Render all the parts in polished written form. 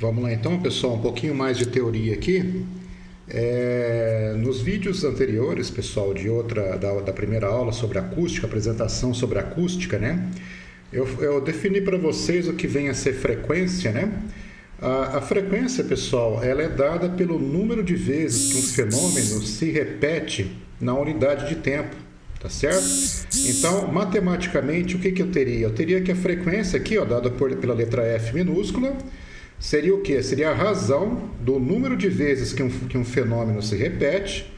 Vamos lá então, pessoal, um pouquinho mais de teoria aqui. Nos vídeos anteriores, pessoal, da primeira aula sobre acústica, apresentação sobre acústica, né? Eu defini para vocês o que vem a ser frequência, né? A frequência, pessoal, ela é dada pelo número de vezes que um fenômeno se repete na unidade de tempo, tá certo? Então, matematicamente, o que eu teria? Eu teria que a frequência aqui, ó, dada pela letra F minúscula, seria o quê? Seria a razão do número de vezes que um fenômeno se repete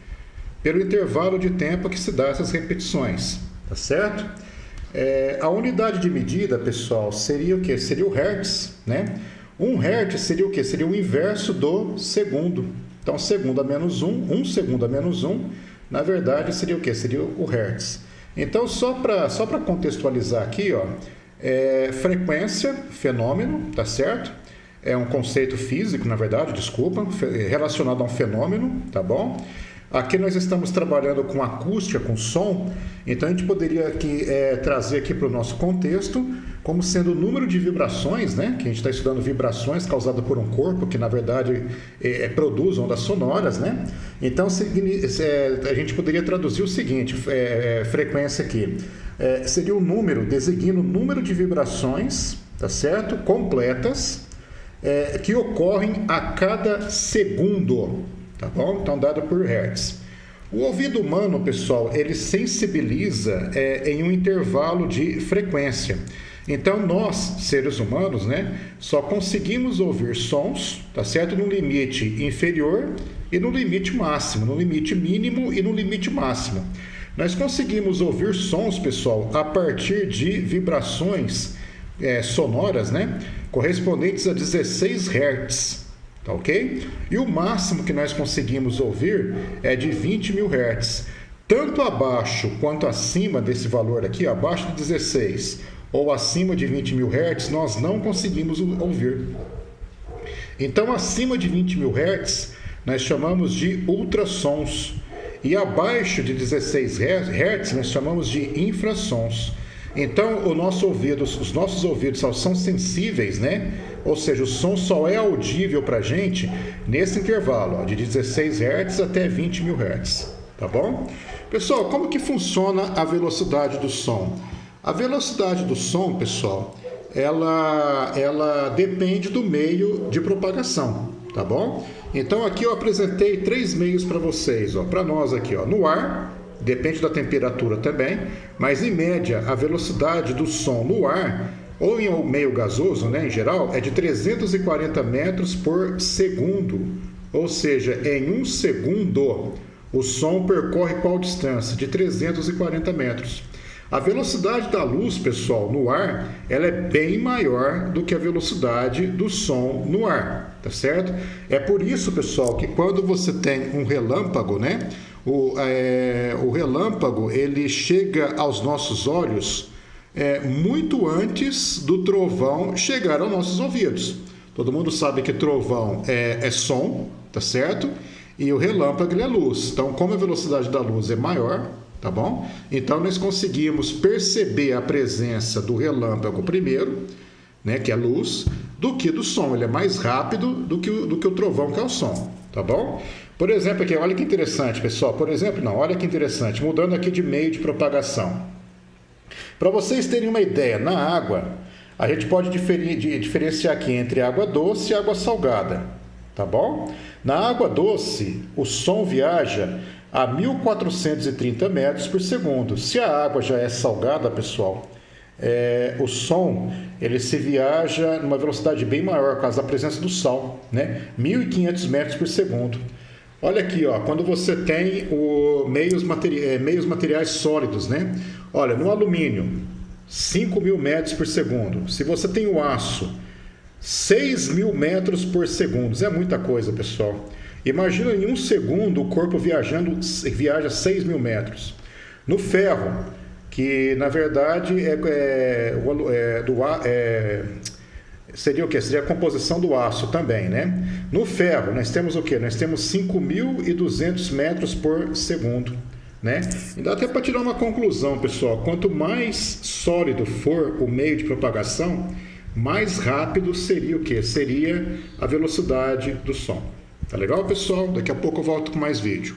pelo intervalo de tempo que se dá essas repetições, tá certo? A unidade de medida, pessoal, seria o quê? Seria o Hertz, né? 1 Hertz seria o quê? Seria o inverso do segundo. Então, segundo a menos 1, 1 segundo a menos 1, na verdade, seria o quê? Seria o Hertz. Então, só para contextualizar aqui, ó, frequência, fenômeno, tá certo? É um conceito físico, na verdade, desculpa, relacionado a um fenômeno, tá bom? Aqui nós estamos trabalhando com acústica, com som, então a gente poderia aqui, trazer aqui para o nosso contexto como sendo o número de vibrações, né? Que a gente está estudando vibrações causadas por um corpo que, na verdade, produz ondas sonoras, né? Então, a gente poderia traduzir o seguinte, frequência aqui, seria o número, designa o número de vibrações, tá certo? Completas, que ocorrem a cada segundo, tá bom? Então, dado por Hertz. O ouvido humano, pessoal, ele sensibiliza em um intervalo de frequência. Então, nós, seres humanos, né, só conseguimos ouvir sons, tá certo? No limite inferior e no limite máximo, no limite mínimo e no limite máximo. Nós conseguimos ouvir sons, pessoal, a partir de vibrações sonoras, né, correspondentes a 16 Hz, tá ok? E o máximo que nós conseguimos ouvir é de 20.000 Hz. Tanto abaixo quanto acima desse valor aqui, abaixo de 16 ou acima de 20.000 Hz, nós não conseguimos ouvir. Então, acima de 20.000 Hz, nós chamamos de ultrassons. E abaixo de 16 Hz, nós chamamos de infrassons. Então, os nossos ouvidos são sensíveis, né? Ou seja, o som só é audível para a gente nesse intervalo, ó, de 16 Hz até 20.000 Hz, tá bom? Pessoal, como que funciona a velocidade do som? A velocidade do som, pessoal, ela depende do meio de propagação, tá bom? Então, aqui eu apresentei 3 meios para vocês, ó, para nós aqui, ó, no ar. Depende da temperatura também, mas em média a velocidade do som no ar, ou em um meio gasoso, né, em geral, é de 340 metros por segundo. Ou seja, em 1 segundo, o som percorre qual distância? De 340 metros. A velocidade da luz, pessoal, no ar, ela é bem maior do que a velocidade do som no ar, tá certo? É por isso, pessoal, que quando você tem um relâmpago, né? O relâmpago, ele chega aos nossos olhos muito antes do trovão chegar aos nossos ouvidos. Todo mundo sabe que trovão é som, tá certo? E o relâmpago, ele é luz. Então, como a velocidade da luz é maior, tá bom? Então, nós conseguimos perceber a presença do relâmpago primeiro, né, que é luz, do que do som. Ele é mais rápido do que o trovão, que é o som, tá bom? Por exemplo, aqui, olha que interessante, pessoal. Por exemplo, não, olha que interessante. Mudando aqui de meio de propagação. Para vocês terem uma ideia, na água, a gente pode diferenciar aqui entre água doce e água salgada, tá bom? Na água doce, o som viaja a 1.430 metros por segundo. Se a água já é salgada, pessoal, o som ele se viaja numa velocidade bem maior, por causa da presença do sal, né? 1.500 metros por segundo. Olha aqui, ó, quando você tem meios materiais sólidos, né? Olha, no alumínio, 5.000 metros por segundo. Se você tem o aço, 6.000 metros por segundo. É muita coisa, pessoal. Imagina em 1 segundo o corpo viaja 6.000 metros. No ferro, que na verdade seria o quê? Seria a composição do aço também, né? No ferro, nós temos o quê? Nós temos 5.200 metros por segundo, né? E dá até para tirar uma conclusão, pessoal. Quanto mais sólido for o meio de propagação, mais rápido seria o quê? Seria a velocidade do som. Tá legal, pessoal? Daqui a pouco eu volto com mais vídeo.